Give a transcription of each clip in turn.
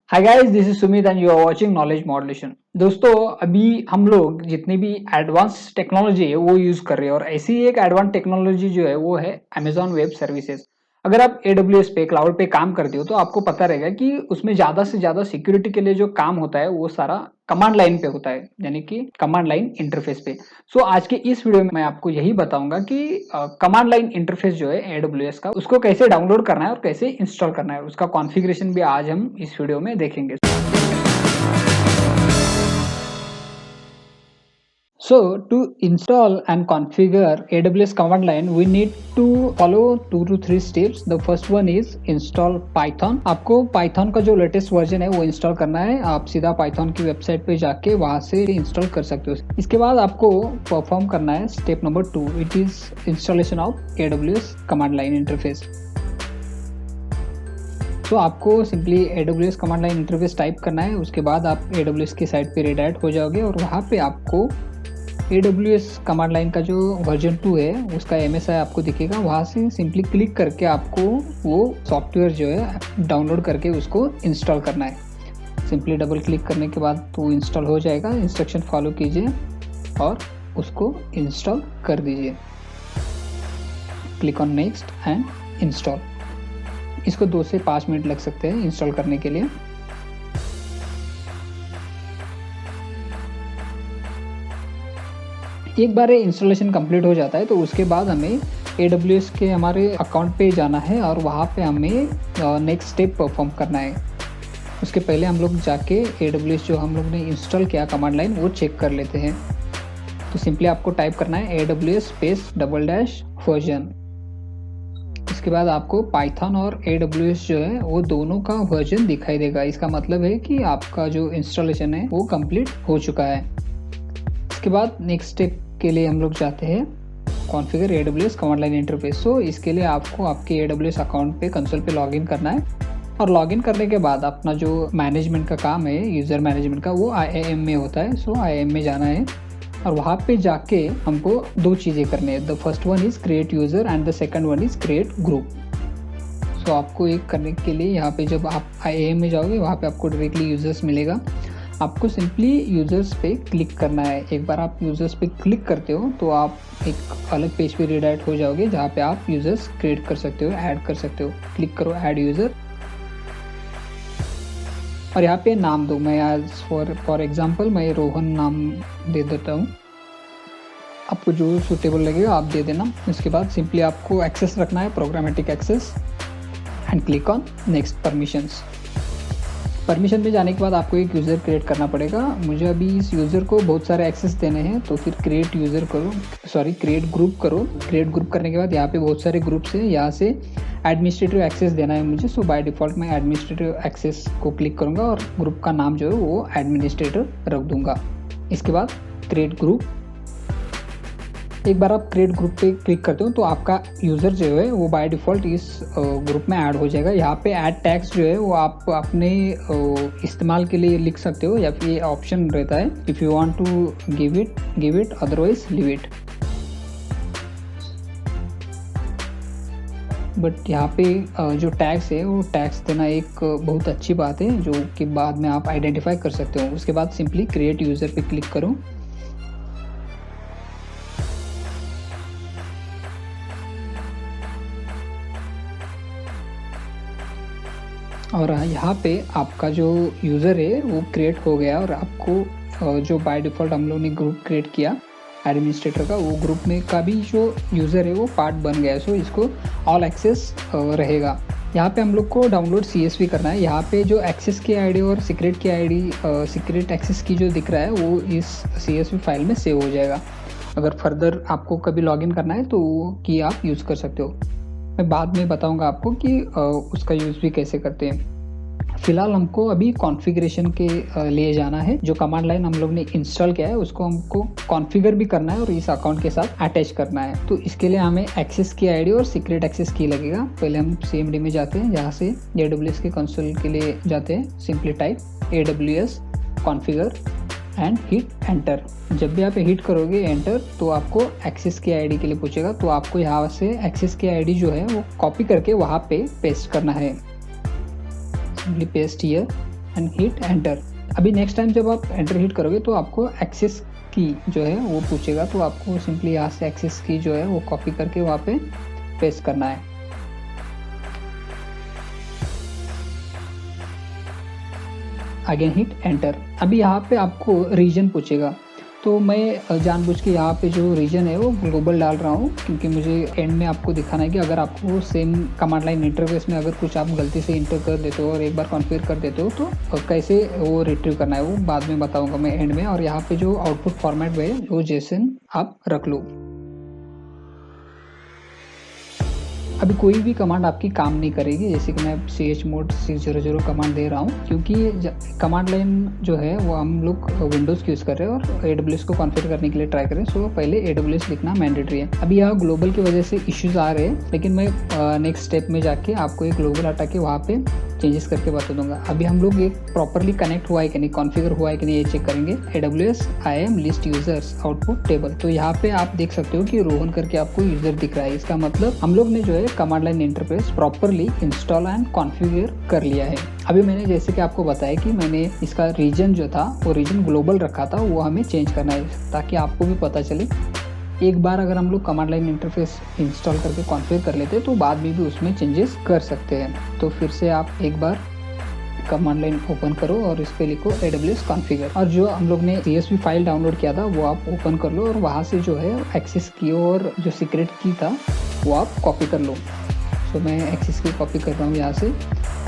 Hi guys, this is Sumit and you are watching knowledge modulation. दोस्तों, अभी हम लोग जितनी भी एडवांस टेक्नोलॉजी है वो यूज कर रहे हैं और ऐसी ही एक एडवांस टेक्नोलॉजी जो है वो है अमेजॉन वेब सर्विसेज। अगर आप AWS पे क्लाउड पे काम करते हो तो आपको पता रहेगा कि उसमें ज्यादा से ज्यादा सिक्योरिटी के लिए जो काम होता है वो सारा कमांड लाइन पे होता है, यानी कि कमांड लाइन इंटरफेस पे। सो आज के इस वीडियो में मैं आपको यही बताऊंगा कि कमांड लाइन इंटरफेस जो है AWS का उसको कैसे डाउनलोड करना है और कैसे इंस्टॉल करना है, उसका कॉन्फ़िगरेशन भी आज हम इस वीडियो में देखेंगे। So to install and configure AWS command line, we need to follow 2 to 3 steps. The first one is install Python. आपको Python का जो लेटेस्ट वर्जन है वो इंस्टॉल करना है। आप सीधा Python की वेबसाइट पे जाके वहां से इंस्टॉल कर सकते हो। इसके बाद आपको परफॉर्म करना है step number 2, it is installation of AWS command line interface. तो आपको simply AWS command line interface type करना है। उसके बाद आप AWS की साइट पे रिडायरेक्ट हो जाओगे और वहाँ पे आपको AWS कमांड लाइन का जो वर्जन 2 है उसका MSI आपको दिखेगा। वहाँ से सिंपली क्लिक करके आपको वो सॉफ्टवेयर जो है डाउनलोड करके उसको इंस्टॉल करना है। सिंपली डबल क्लिक करने के बाद वो इंस्टॉल हो जाएगा। इंस्ट्रक्शन फॉलो कीजिए और उसको इंस्टॉल कर दीजिए। Click on next and install. इसको 2 से 5 मिनट लग सकते हैं इंस्टॉल करने के लिए। एक बार ये इंस्टॉलेशन कंप्लीट हो जाता है तो उसके बाद हमें AWS के हमारे अकाउंट पे जाना है और वहाँ पे हमें नेक्स्ट स्टेप परफॉर्म करना है। उसके पहले हम लोग जाके AWS जो हम लोग ने इंस्टॉल किया कमांड लाइन वो चेक कर लेते हैं। तो सिंपली आपको टाइप करना है AWS /version। इसके बाद आपको पाइथन और AWS जो है वो दोनों का वर्जन दिखाई देगा। इसका मतलब है कि आपका जो इंस्टॉलेशन है वो कंप्लीट हो चुका है। इसके बाद नेक्स्ट स्टेप के लिए हम लोग जाते हैं configure AWS command line interface. So इसके लिए आपको आपके AWS अकाउंट पे कंसोल पे लॉगिन करना है और लॉगिन करने के बाद अपना जो मैनेजमेंट का काम है, यूज़र मैनेजमेंट का, वो IAM में होता है। सो IAM में जाना है और वहाँ पे जाके हमको 2 चीज़ें करनी है। The first one is create user and the second one is create group. So आपको एक करने के लिए यहाँ पे जब आप IAM में जाओगे वहाँ पे आपको डायरेक्टली यूज़र्स मिलेगा। आपको सिंपली यूज़र्स पे क्लिक करना है। एक बार आप यूज़र्स पे क्लिक करते हो तो आप एक अलग पेज पे रिडायरेक्ट हो जाओगे जहाँ पे आप यूज़र्स क्रिएट कर सकते हो, ऐड कर सकते हो। क्लिक करो ऐड यूज़र और यहाँ पे नाम दो। मैं आज फॉर एग्जांपल मैं रोहन नाम दे देता हूँ। आपको जो सूटेबल लगेगा आप दे देना। इसके बाद सिंपली आपको एक्सेस रखना है, programmatic access, and click on next permissions. Permission पे जाने के बाद आपको एक यूज़र क्रिएट करना पड़ेगा। मुझे अभी इस यूज़र को बहुत सारे एक्सेस देने हैं तो फिर क्रिएट ग्रुप करो। क्रिएट ग्रुप करने के बाद यहाँ पे बहुत सारे ग्रुप्स हैं, यहाँ से एडमिनिस्ट्रेटिव एक्सेस देना है मुझे। सो बाय डिफ़ॉल्ट मैं एडमिनिस्ट्रेटिव एक्सेस को क्लिक करूँगा और ग्रुप का नाम जो है वो एडमिनिस्ट्रेटर रख दूँगा। इसके बाद क्रिएट ग्रुप। एक बार आप क्रिएट ग्रुप पे क्लिक करते हो तो आपका यूज़र जो है वो बाय डिफ़ॉल्ट इस ग्रुप में ऐड हो जाएगा। यहाँ पे ऐड टैग्स जो है वो आप अपने इस्तेमाल के लिए लिख सकते हो या फिर ये ऑप्शन रहता है, if you want to give it otherwise leave it. But यहाँ पे जो टैग्स है वो टैग्स देना एक बहुत अच्छी बात है जो कि बाद में आप आइडेंटिफाई कर सकते हो। उसके बाद सिंपली क्रिएट यूज़र पे क्लिक करो और यहाँ पे आपका जो यूज़र है वो क्रिएट हो गया और आपको जो बाय डिफ़ॉल्ट हम लोग ने ग्रुप क्रिएट किया एडमिनिस्ट्रेटर का, वो ग्रुप में का भी जो यूज़र है वो पार्ट बन गया। सो इसको ऑल एक्सेस रहेगा। यहाँ पे हम लोग को डाउनलोड CSV करना है। यहाँ पे जो एक्सेस की आईडी और सीक्रेट की आईडी, सीक्रेट एक्सेस की जो दिख रहा है वो इस CSV फाइल में सेव हो जाएगा। अगर फर्दर आपको कभी लॉगिन करना है तो वो की आप यूज़ कर सकते हो। मैं बाद में बताऊंगा आपको कि उसका यूज़ भी कैसे करते हैं। फिलहाल हमको अभी कॉन्फ़िगरेशन के लिए जाना है। जो कमांड लाइन हम लोग ने इंस्टॉल किया है उसको हमको कॉन्फ़िगर भी करना है और इस अकाउंट के साथ अटैच करना है। तो इसके लिए हमें एक्सेस की आईडी और सीक्रेट एक्सेस की लगेगा। पहले हम CMD में जाते हैं, जहाँ से AWS के कंसोल के लिए जाते हैं। Simply type AWS configure and hit enter. जब भी आप हिट करोगे एंटर तो आपको एक्सेस की आईडी के लिए पूछेगा। तो आपको यहाँ से एक्सेस की आईडी जो है वो कॉपी करके वहाँ पे पेस्ट करना है। Simply paste here and hit enter. अभी नेक्स्ट टाइम जब आप एंटर हिट करोगे तो आपको एक्सेस की जो है वो पूछेगा, तो आपको सिंपली यहाँ से एक्सेस की जो है वो कॉपी करके वहाँ पे पेस्ट करना है। Again hit enter. अभी यहाँ पे आपको रीजन पूछेगा, तो मैं जानबूझ के यहाँ पे जो रीजन है वो ग्लोबल डाल रहा हूँ, क्योंकि मुझे एंड में आपको दिखाना है कि अगर आपको सेम कमांड लाइन इंटरफेस में अगर कुछ आप गलती से इंटर कर देते हो और एक बार कॉन्फ़िगर कर देते हो तो कैसे वो रिट्रीव करना है, वो बाद में बताऊंगा मैं एंड में। और यहाँ पे जो आउटपुट फॉर्मेट है वो जेसन आप रख लो। अभी कोई भी कमांड आपकी काम नहीं करेगी, जैसे कि मैं chmod 600 कमांड दे रहा हूँ, क्योंकि कमांड लाइन जो है वो हम लोग विंडोज़ की यूज़ कर रहे हैं और AWS को कॉन्फ़िगर करने के लिए ट्राई करें। सो पहले AWS लिखना मैंडेटरी है। अभी यहाँ ग्लोबल की वजह से इश्यूज आ रहे हैं, लेकिन मैं नेक्स्ट स्टेप में जाके आपको एक ग्लोबल हटा के वहाँ पे चेंजेस करके बता दूंगा। अभी हम लोग एक प्रॉपरली कनेक्ट हुआ है कि नहीं, कॉन्फ़िगर हुआ है कि नहीं, ये चेक करेंगे। AWS IAM list users output table. तो यहाँ पे आप देख सकते हो कि रोहन करके आपको यूजर दिख रहा है। इसका मतलब हम लोग ने जो है command line interface properly install and configure कर लिया है। अभी मैंने जैसे कि आपको बताया कि मैंने इसका रीजन जो था वो रीजन ग्लोबल रखा था, वो हमें चेंज करना है ताकि आपको भी पता चले। एक बार अगर हम लोग कमांड लाइन इंटरफेस इंस्टॉल करके कॉन्फ़िगर कर लेते हैं तो बाद में भी उसमें चेंजेस कर सकते हैं। तो फिर से आप एक बार कमांड लाइन ओपन करो और इस पे लिखो AWS कॉन्फ़िगर, और जो हम लोग ने CSV फाइल डाउनलोड किया था वो आप ओपन कर लो और वहाँ से जो है एक्सेस की और जो सीक्रेट की था वो आप कॉपी कर लो। तो मैं एक्सेस की कॉपी कर रहा हूँ यहाँ से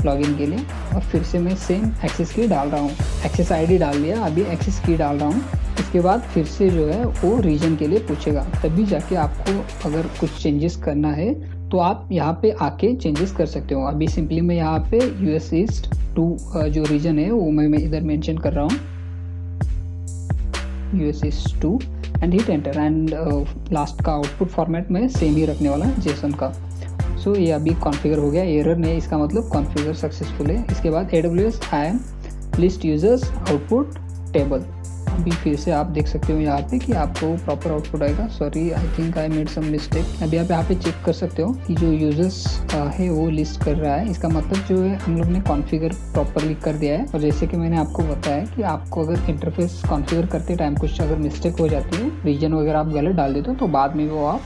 लॉगिन के लिए, और फिर से मैं सेम एक्सेस की डाल रहा हूँ। एक्सेस ID डाल लिया, अभी एक्सेस की डाल रहा हूँ। इसके बाद फिर से जो है वो रीजन के लिए पूछेगा, तभी जाके आपको अगर कुछ चेंजेस करना है तो आप यहाँ पे आके चेंजेस कर सकते हो। अभी सिंपली मैं यहाँ पे US ईस्ट 2 जो रीजन है वो मैं इधर मेंशन कर रहा हूँ, US east 2 and hit enter. And last का आउटपुट फॉर्मेट में सेम ही रखने वाला है जेसन का। सो ये अभी कॉन्फ़िगर हो गया, एरर नहीं, इसका मतलब कॉन्फ़िगर सक्सेसफुल है। इसके बाद AWS IAM list users output table. अभी फिर से आप देख सकते हो यहाँ पे कि आपको प्रॉपर आउटपुट आएगा। Sorry, I think I made some mistake. अभी आप यहाँ पे चेक कर सकते हो कि जो यूजर्स है वो लिस्ट कर रहा है, इसका मतलब जो है हम लोग ने कॉन्फ़िगर प्रॉपरली कर दिया है। और जैसे कि मैंने आपको बताया कि आपको अगर इंटरफेस कॉन्फ़िगर करते टाइम कुछ अगर मिस्टेक हो जाती है, रीजन वगैरह आप गलत डाल देते हो, तो बाद में वो आप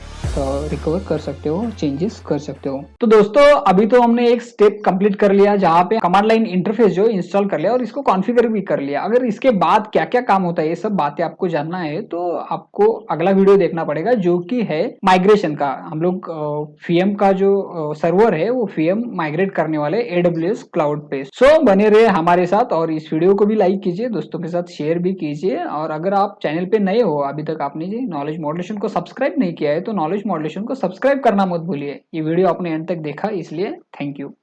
रिकवर कर सकते हो, चेंजेस कर सकते हो। तो दोस्तों अभी तो हमने एक स्टेप कंप्लीट कर लिया जहाँ पे कमांड लाइन इंटरफेस जो इंस्टॉल कर लिया और इसको कॉन्फ़िगर भी कर लिया। अगर इसके बाद क्या क्या काम होता है ये सब बातें आपको जानना है तो आपको अगला वीडियो देखना पड़ेगा, जो कि है माइग्रेशन का। हम लोग फीएम का जो सर्वर है वो फीएम माइग्रेट करने वाले AWS क्लाउड पे। सो बने रहे हमारे साथ और इस वीडियो को भी लाइक कीजिए, दोस्तों के साथ शेयर भी कीजिए। और अगर आप चैनल पे नए हो, अभी तक आपने जी नॉलेज मॉड्यूलेशन को सब्सक्राइब नहीं किया है तो नॉलेज मॉड्यूलेशन को सब्सक्राइब करना मत भूलिए। ये वीडियो आपने एंड तक देखा इसलिए थैंक यू।